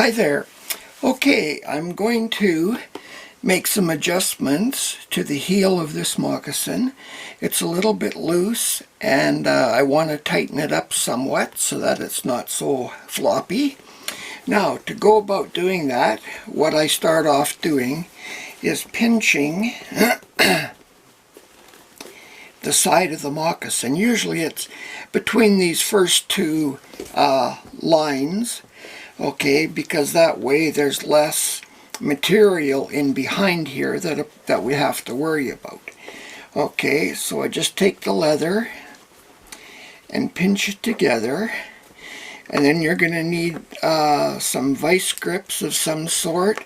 Hi there. Okay, I'm going to make some adjustments to the heel of this moccasin. It's a little bit loose and I want to tighten it up somewhat so that it's not so floppy. Now, to go about doing that, what I start off doing is pinching the side of the moccasin. Usually it's between these first two lines, okay, because that way there's less material in behind here that we have to worry about. Okay, so I just take the leather and pinch it together, and then you're going to need some vice grips of some sort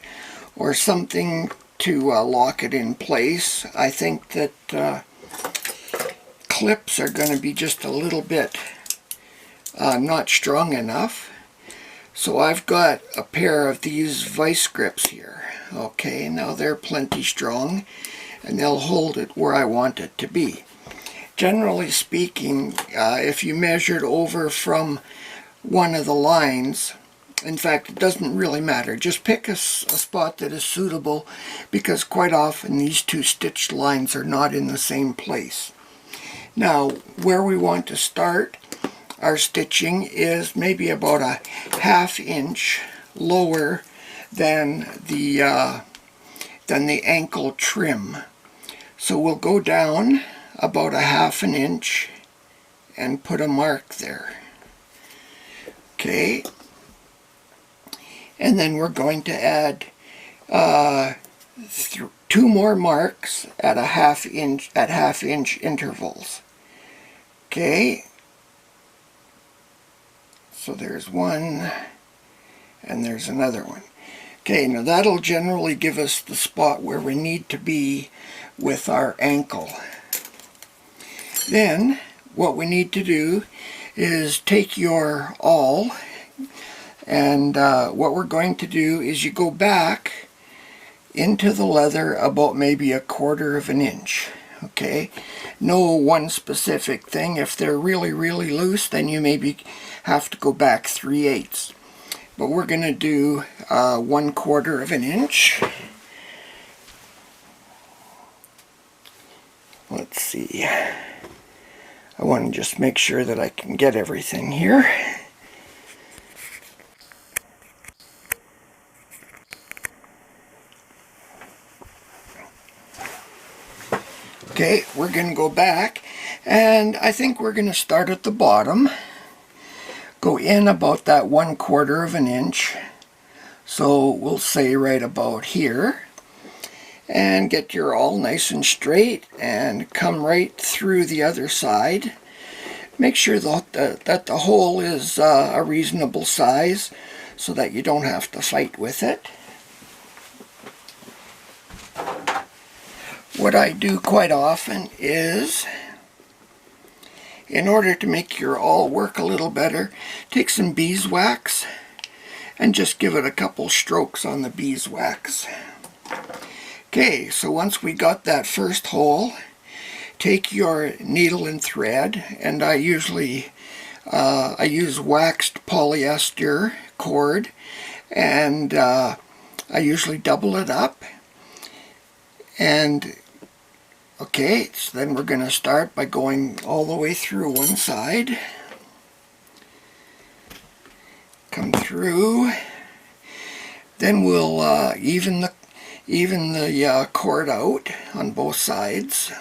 or something to lock it in place. I think that clips are going to be just a little bit not strong enough. So I've got a pair of these vice grips here. Okay, now they're plenty strong and they'll hold it where I want it to be. Generally speaking, if you measured over from one of the lines, in fact, it doesn't really matter. Just pick a spot that is suitable, because quite often these two stitched lines are not in the same place. Now, where we want to start our stitching is maybe about a ½ inch lower than the ankle trim. So we'll go down about a ½ inch and put a mark there. Okay, and then we're going to add two more marks at ½ inch intervals. Okay, so there's one and there's another one. Okay, now that'll generally give us the spot where we need to be with our ankle. Then what we need to do is take your awl, and what we're going to do is you go back into the leather about maybe a ½ inch. Okay, no one specific thing. If they're really loose, then you maybe have to go back 3/8. But we're going to do 1/4 inch. Let's see. I want to just make sure that I can get everything here. Okay, we're going to go back, and I think we're going to start at the bottom. Go in about that 1/4 inch. So we'll say right about here. And get your awl nice and straight and come right through the other side. Make sure that the hole is a reasonable size so that you don't have to fight with it. What I do quite often is, in order to make your awl work a little better, take some beeswax and just give it a couple strokes on the beeswax. Okay, so once we got that first hole, take your needle and thread, and I use waxed polyester cord, and I usually double it up. And okay, so then we're going to start by going all the way through one side. Come through. Then we'll even the cord out on both sides.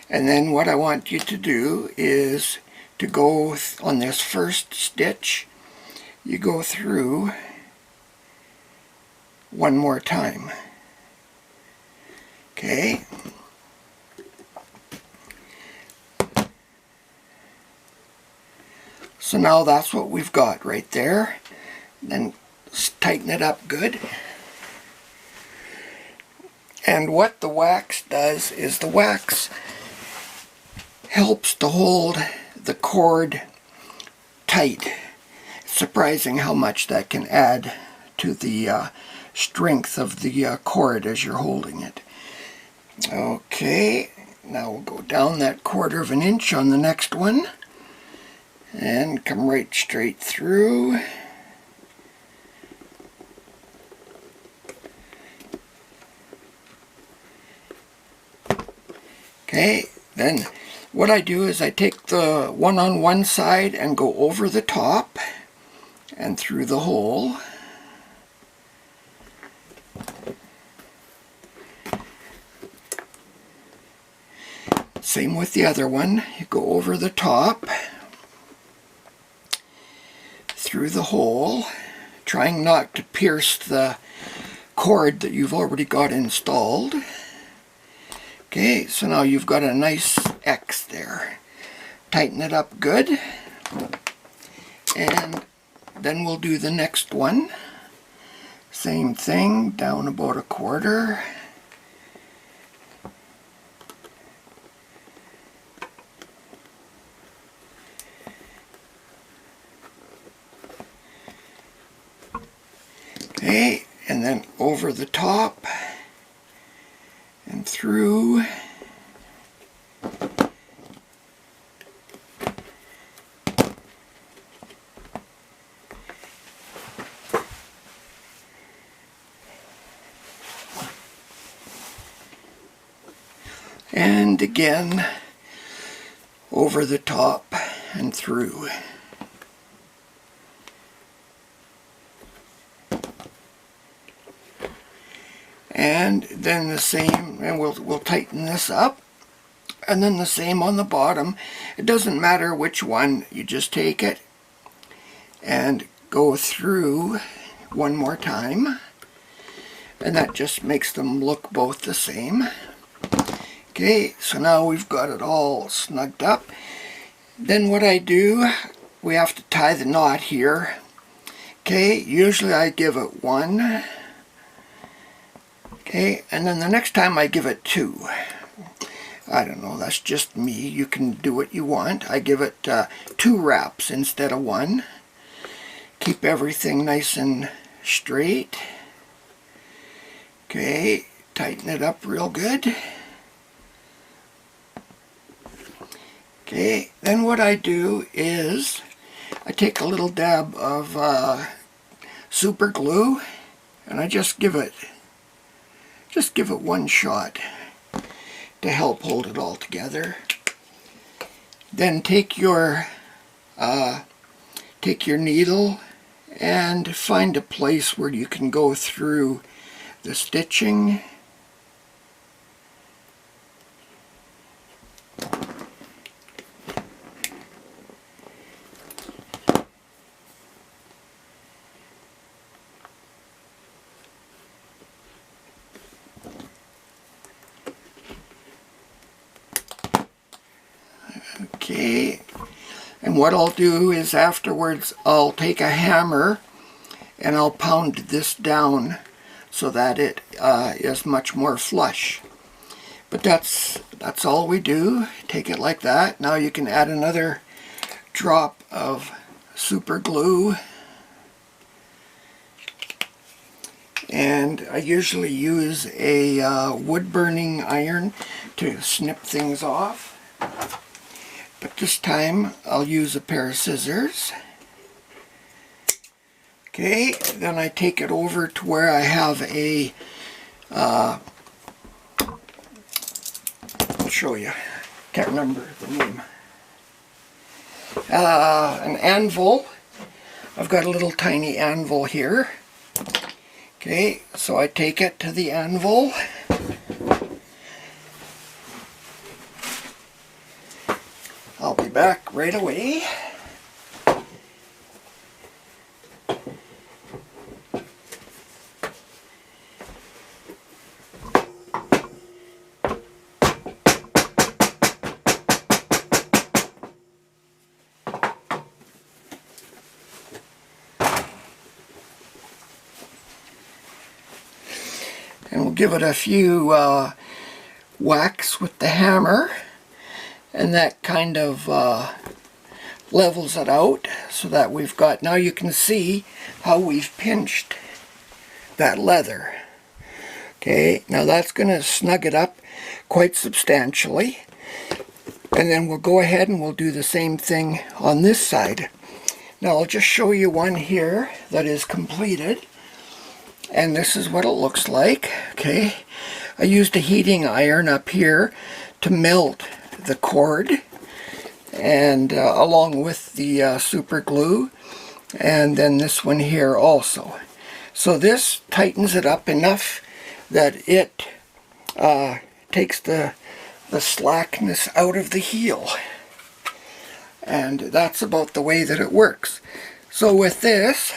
And then what I want you to do is to go on this first stitch, you go through one more time. Okay. So now that's what we've got right there. Then tighten it up good. And what the wax does is the wax helps to hold the cord tight. It's surprising how much that can add to the strength of the cord as you're holding it. Okay, now we'll go down that ½ inch on the next one and come right straight through. Okay, then what I do is I take the one on one side and go over the top and through the hole. Same with the other one. You go over the top, through the hole, trying not to pierce the cord that you've already got installed. Okay, so now you've got a nice X there. Tighten it up good, and then we'll do the next one. Same thing, down about a quarter. Okay, and then over the top and through. And again, over the top and through. And then the same, and we'll tighten this up, and then the same on the bottom. It doesn't matter which one, you just take it and go through one more time, and that just makes them look both the same. Okay, so now we've got it all snugged up. Then what I do, we have to tie the knot here. Okay, usually I give it 1. Okay, and then the next time I give it 2. I don't know, that's just me. You can do what you want. I give it 2 wraps instead of 1. Keep everything nice and straight. Okay, tighten it up real good. Okay, then what I do is I take a little dab of super glue, and I just give it 1 shot to help hold it all together. Then take your needle and find a place where you can go through the stitching. Okay, and what I'll do is afterwards I'll take a hammer and I'll pound this down so that it is much more flush. But that's all we do. Take it like that. Now you can add another drop of super glue, and I usually use a wood burning iron to snip things off. But this time I'll use a pair of scissors. Okay, then I take it over to where I have a, I'll show you, can't remember the name, an anvil. I've got a little tiny anvil here. Okay, so I take it to the anvil. I'll be back right away. And we'll give it a few whacks with the hammer, and that kind of levels it out so that we've got, now you can see how we've pinched that leather. Okay, now that's going to snug it up quite substantially, and then we'll go ahead and we'll do the same thing on this side. Now I'll just show you one here that is completed, and this is what it looks like. Okay, I used a heating iron up here to melt the cord, and along with the super glue, and then this one here also. So this tightens it up enough that it takes the slackness out of the heel. And that's about the way that it works. So with this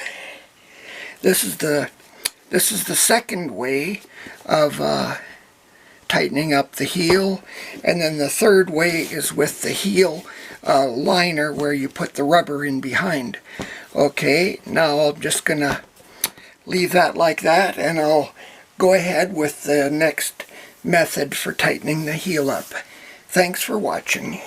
is the second way of tightening up the heel, and then the third way is with the heel liner where you put the rubber in behind. Okay, now I'm just gonna leave that like that, and I'll go ahead with the next method for tightening the heel up. Thanks for watching.